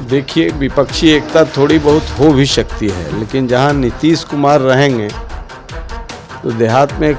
देखिए, विपक्षी एकता थोड़ी बहुत हो भी सकती है, लेकिन जहां नीतीश कुमार रहेंगे तो देहात में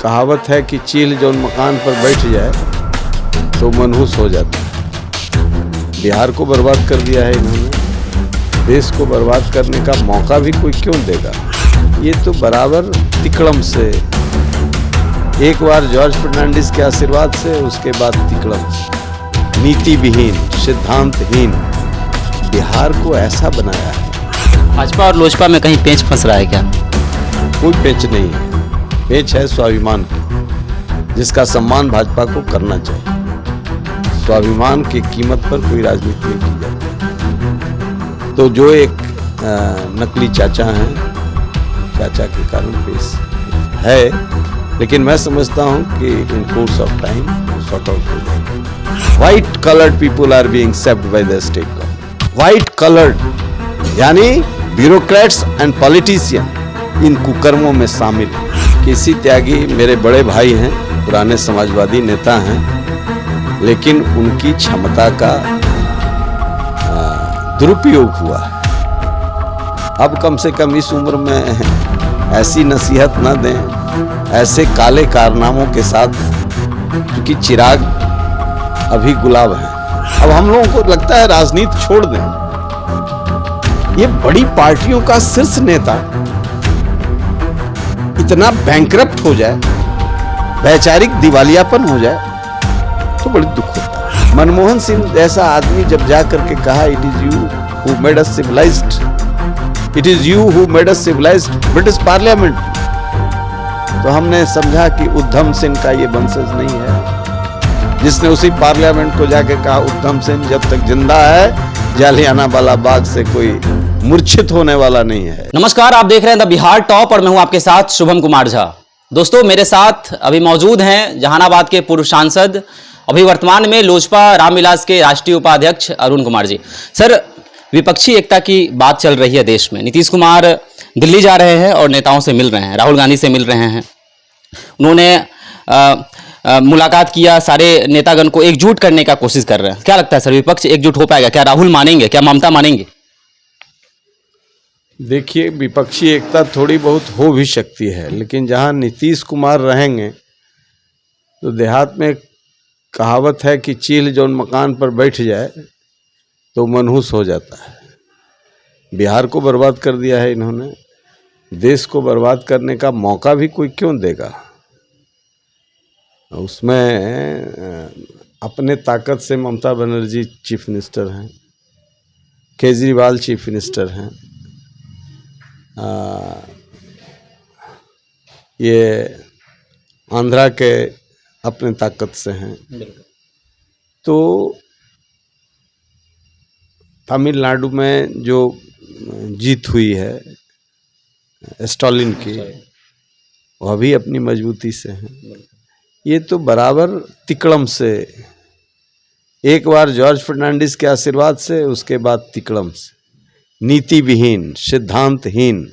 कहावत है कि चील जो मकान पर बैठ जाए तो मनहूस हो जाता है। बिहार को बर्बाद कर दिया है इन्होंने, देश को बर्बाद करने का मौका भी कोई क्यों देगा। ये तो बराबर तिकड़म से, एक बार जॉर्ज फर्नांडिस के आशीर्वाद से, उसके बाद तिकड़म से, नीति विहीन, सिद्धांतहीन बिहार को ऐसा बनाया है। भाजपा और लोजपा में कहीं पेंच फंस रहा है क्या? कोई पेंच नहीं है, पेंच है स्वाभिमान की, जिसका सम्मान भाजपा को करना चाहिए। स्वाभिमान की कीमत पर कोई राजनीति नहीं की जाती। तो जो एक नकली चाचा हैं, चाचा के कारण पेश है, लेकिन मैं समझता हूं कि in course of time sort out हो जाएगा। White coloured people are being accepted by the state government. White coloured यानी ब्यूरोक्रेट्स एंड पॉलिटिशियन इन कुकर्मों में शामिल। किसी त्यागी मेरे बड़े भाई हैं, पुराने समाजवादी नेता हैं, लेकिन उनकी क्षमता का दुरुपयोग हुआ है। अब कम से कम इस उम्र में ऐसी नसीहत न दें, ऐसे काले कारनामों के साथ, क्योंकि चिराग अभी गुलाब है। अब हम लोगों को लगता है राजनीति छोड़ दें। ये बड़ी पार्टियों का शीर्ष नेता इतना बैंकरप्ट हो जाए, वैचारिक दिवालियापन हो जाए, तो बड़ी दुख होता है। मनमोहन सिंह जैसा आदमी जब जा करके कहा, it is you who made us civilised, it is you who made us civilised British parliament, तो हमने समझा कि उद्धम सिंह का ये वंशज नहीं है, जिसने उसी पार्लियामेंट को जाके कहा, उद्धम सिंह जब तक जिंदा है जालियानवाला बाग से कोई मूर्छित होने वाला नहीं है। नमस्कार, आप देख रहे हैं द बिहार टॉप और मैं हूं आपके साथ शुभम कुमार झा। दोस्तों, मेरे साथ अभी मौजूद हैं जहानाबाद के पूर्व सांसद, अभी वर्तमान में लोजपा रामविलास के राष्ट्रीय उपाध्यक्ष अरुण कुमार जी। सर, विपक्षी एकता की बात चल रही है देश में। नीतीश कुमार दिल्ली जा रहे हैं और नेताओं से मिल रहे हैं, राहुल गांधी से मिल रहे हैं। उन्होंने मुलाकात किया, सारे नेतागण को एकजुट करने का कोशिश कर रहे हैं। क्या लगता है सर, विपक्ष एकजुट हो पाएगा? क्या राहुल मानेंगे? क्या ममता मानेंगे? देखिए, विपक्षी एकता थोड़ी बहुत हो भी सकती है, लेकिन जहां नीतीश कुमार रहेंगे तो देहात में कहावत है कि चील जो मकान पर बैठ जाए तो मनहूस हो जाता है। बिहार को बर्बाद कर दिया है इन्होंने, देश को बर्बाद करने का मौका भी कोई क्यों देगा। उसमें अपने ताकत से ममता बनर्जी चीफ मिनिस्टर हैं, केजरीवाल चीफ मिनिस्टर हैं, ये आंध्रा के अपने ताकत से हैं, तो तमिलनाडु में जो जीत हुई है स्टालिन की, वह भी अपनी मजबूती से हैं। ये तो बराबर तिकड़म से, एक बार जॉर्ज फर्नांडिस के आशीर्वाद से, उसके बाद तिकड़म से, नीति विहीन, सिद्धांतहीन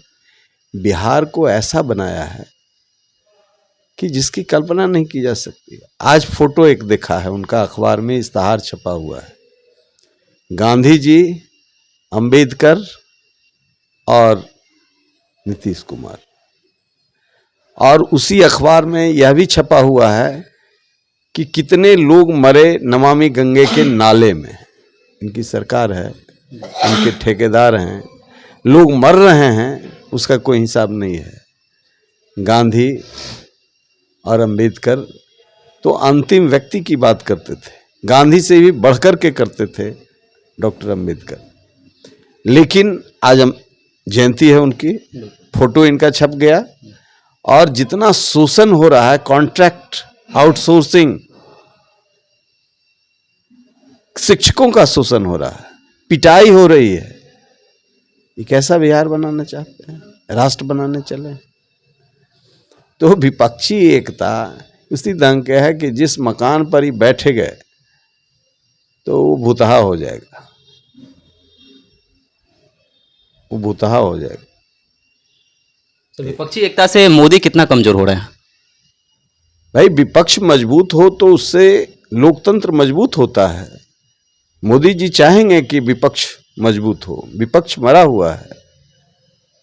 बिहार को ऐसा बनाया है कि जिसकी कल्पना नहीं की जा सकती। आज फोटो एक देखा है उनका, अखबार में इश्तहार छपा हुआ है, गांधी जी, अंबेडकर और नीतीश कुमार, और उसी अखबार में यह भी छपा हुआ है कि कितने लोग मरे नमामि गंगे के नाले में। इनकी सरकार है, इनके ठेकेदार हैं, लोग मर रहे हैं, उसका कोई हिसाब नहीं है। गांधी और अंबेडकर तो अंतिम व्यक्ति की बात करते थे, गांधी से भी बढ़कर के करते थे डॉक्टर अंबेडकर। लेकिन आज जयंती है उनकी, फोटो इनका छप गया, और जितना शोषण हो रहा है, कॉन्ट्रैक्ट आउटसोर्सिंग, शिक्षकों का शोषण हो रहा है, पिटाई हो रही है। ये कैसा बिहार बनाना चाहते हैं? राष्ट्र बनाने चले? तो विपक्षी एकता उसी ढंग के है कि जिस मकान पर ही बैठे गए तो वो भुतहा हो जाएगा, वो भुतहा हो जाएगा। तो विपक्षी एकता से मोदी कितना कमजोर हो रहे हैं? भाई, विपक्ष मजबूत हो तो उससे लोकतंत्र मजबूत होता है। मोदी जी चाहेंगे कि विपक्ष मजबूत हो। विपक्ष मरा हुआ है,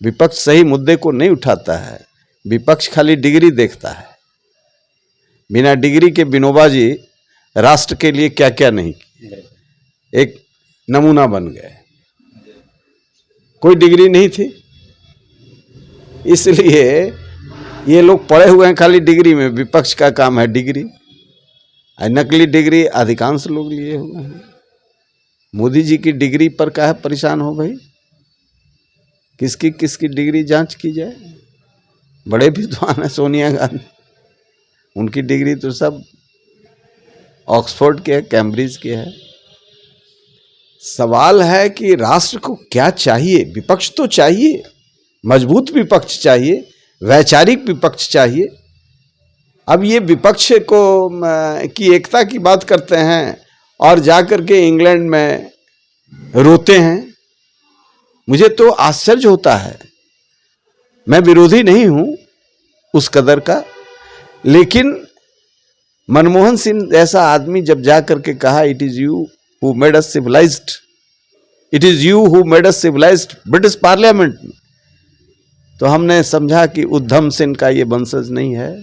विपक्ष सही मुद्दे को नहीं उठाता है, विपक्ष खाली डिग्री देखता है। बिना डिग्री के विनोबा जी राष्ट्र के लिए क्या क्या नहीं किए, एक नमूना बन गए। कोई डिग्री नहीं थी, इसलिए ये लोग पढ़े हुए हैं खाली डिग्री में। विपक्ष का काम है डिग्री, नकली डिग्री अधिकांश लोग लिए हुए हैं। मोदी जी की डिग्री पर काहे परेशान हो भाई? किसकी किसकी डिग्री जांच की जाए? बड़े विद्वान है सोनिया गांधी, उनकी डिग्री तो सब ऑक्सफोर्ड के है, कैम्ब्रिज के है। सवाल है कि राष्ट्र को क्या चाहिए? विपक्ष तो चाहिए, मजबूत विपक्ष चाहिए, वैचारिक विपक्ष चाहिए। अब ये विपक्ष को की एकता की बात करते हैं और जाकर के इंग्लैंड में रोते हैं। मुझे तो आश्चर्य होता है। मैं विरोधी नहीं हूं उस कदर का, लेकिन मनमोहन सिंह जैसा आदमी जब जाकर के कहा it is you who made us civilised, it is you who made us civilised British parliament में, तो हमने समझा कि उद्धम सिंह का ये वंशज नहीं है,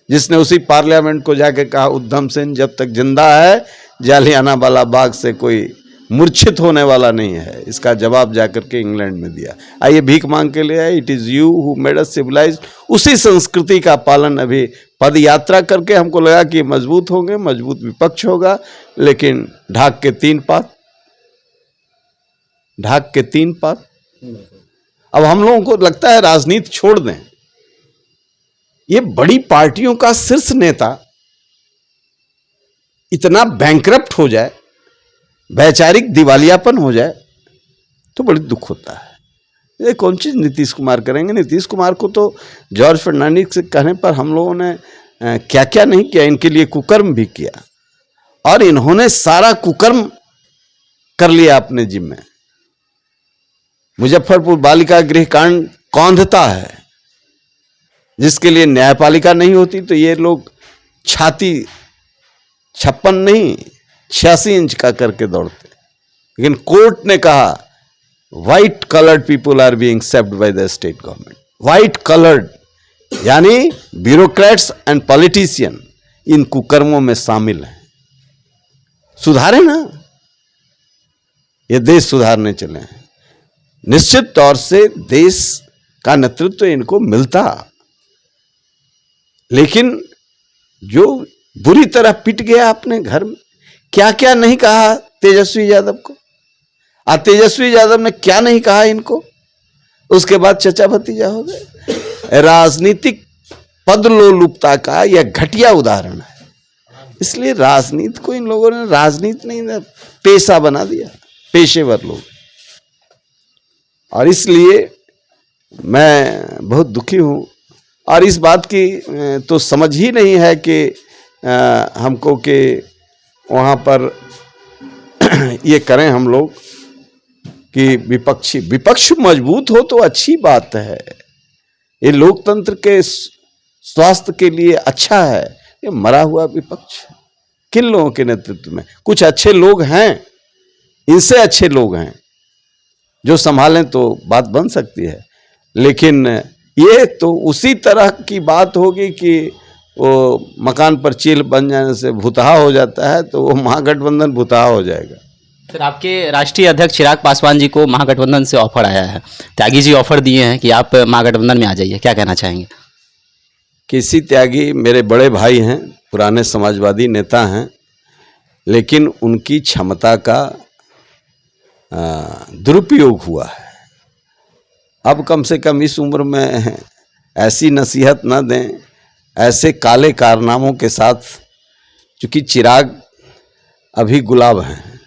जिसने उसी पार्लियामेंट को जाके कहा उद्धम सिंह जब तक जिंदा है जालियानवाला बाग से कोई मूर्छित होने वाला नहीं है। इसका जवाब जाकर के इंग्लैंड में दिया। आइए भीख मांग के ले आए, it is you who made us civilised. उसी संस्कृति का पालन अभी पद यात्रा करके हमको लगा कि मजबूत होंगे, मजबूत विपक्ष होगा, लेकिन ढाक के तीन पात, ढाक के तीन पात। अब हम लोगों को लगता है राजनीति छोड़ दें। ये बड़ी पार्टियों का शीर्ष नेता इतना बैंकरप्ट हो जाए, वैचारिक दिवालियापन हो जाए, तो बड़ी दुख होता है। ये कौन चीज नीतीश कुमार करेंगे? नीतीश कुमार को तो जॉर्ज फर्नांडिस से कहने पर हम लोगों ने क्या क्या नहीं किया, इनके लिए कुकर्म भी किया, और इन्होंने सारा कुकर्म कर लिया अपने जिम्मे। मुजफ्फरपुर बालिका गृह कांड कौंधता है, जिसके लिए न्यायपालिका नहीं होती तो ये लोग छाती 56 नहीं 86 इंच का करके दौड़ते। लेकिन कोर्ट ने कहा white coloured people are being saved by the state government. White coloured यानी ब्यूरोक्रेट्स एंड पॉलिटिशियन इन कुकर्मों में शामिल हैं। सुधारे ना, ये देश सुधारने चले हैं। निश्चित तौर से देश का नेतृत्व इनको मिलता, लेकिन जो बुरी तरह पिट गया अपने घर में। क्या क्या नहीं कहा तेजस्वी यादव को, तेजस्वी यादव ने क्या नहीं कहा इनको, उसके बाद चचा भतीजा हो गए। राजनीतिक पदलोलुपता का यह घटिया उदाहरण है। इसलिए राजनीति को इन लोगों ने राजनीति नहीं पेशा बना दिया, पेशेवर लोग। और इसलिए मैं बहुत दुखी हूं, और इस बात की तो समझ ही नहीं है कि हमको कि वहाँ पर ये करें हम लोग कि विपक्ष मजबूत हो तो अच्छी बात है। ये लोकतंत्र के स्वास्थ्य के लिए अच्छा है। ये मरा हुआ विपक्ष किन लोगों के नेतृत्व में? कुछ अच्छे लोग हैं, इनसे अच्छे लोग हैं जो संभालें तो बात बन सकती है, लेकिन ये तो उसी तरह की बात होगी कि वो मकान पर चील बन जाने से भुतहा हो जाता है, तो वो महागठबंधन भुतहा हो जाएगा। सर, आपके राष्ट्रीय अध्यक्ष चिराग पासवान जी को महागठबंधन से ऑफर आया है, त्यागी जी ऑफर दिए हैं कि आप महागठबंधन में आ जाइए, क्या कहना चाहेंगे? केसी त्यागी मेरे बड़े भाई हैं, पुराने समाजवादी नेता हैं, लेकिन उनकी क्षमता का दुरुपयोग हुआ है। अब कम से कम इस उम्र में ऐसी नसीहत न दें, ऐसे काले कारनामों के साथ, चूंकि चिराग अभी गुलाब हैं,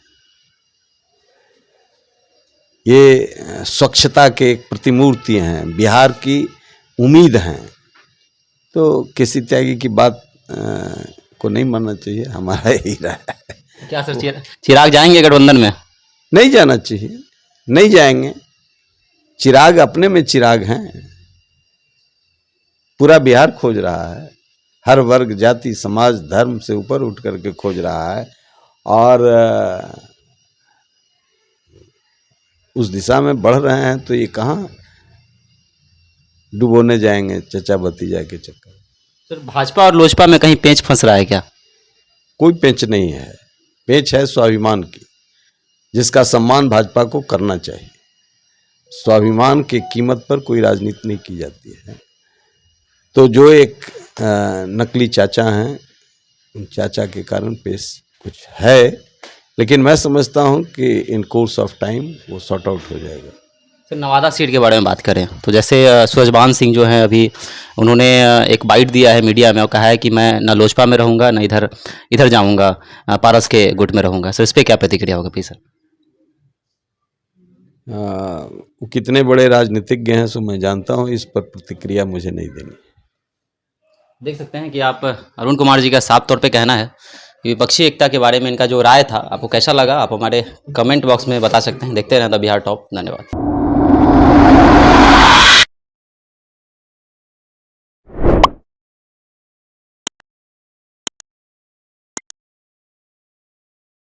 ये स्वच्छता के एक प्रतिमूर्ति हैं, बिहार की उम्मीद हैं, तो केसी त्यागी की बात को नहीं मानना चाहिए। हमारा यही राय है। क्या सर, चिराग जाएंगे गठबंधन में? नहीं जाना चाहिए, नहीं जाएंगे। चिराग अपने में चिराग हैं, पूरा बिहार खोज रहा है, हर वर्ग जाति समाज धर्म से ऊपर उठ करके खोज रहा है, और उस दिशा में बढ़ रहे हैं तो ये कहाँ डुबोने जाएंगे चचा भतीजा के चक्कर। सर भाजपा और लोजपा में कहीं पेंच फंस रहा है क्या? कोई पेंच नहीं है, पेंच है स्वाभिमान की, जिसका सम्मान भाजपा को करना चाहिए। स्वाभिमान की कीमत पर कोई राजनीति नहीं की जाती है। तो जो एक नकली चाचा हैं, उन चाचा के कारण पेश कुछ है, लेकिन मैं समझता हूं कि इन कोर्स ऑफ टाइम वो सॉर्ट आउट हो जाएगा। सर नवादा सीट के बारे में बात करें तो जैसे सूरजभान सिंह जो हैं अभी उन्होंने एक बाइट दिया है मीडिया में और कहा है कि मैं ना लोजपा में रहूँगा ना इधर जाऊँगा, पारस के गुट में रहूँगा। सर इस पर क्या प्रतिक्रिया होगा प्लीज सर? वो कितने बड़े राजनीतिज्ञ हैं सो मैं जानता हूं, इस पर प्रतिक्रिया मुझे नहीं देनी। देख सकते हैं कि आप अरुण कुमार जी का साफ तौर पे कहना है कि विपक्षी एकता के बारे में इनका जो राय था आपको कैसा लगा, आप हमारे कमेंट बॉक्स में बता सकते हैं। देखते रहें द बिहार टॉप। धन्यवाद।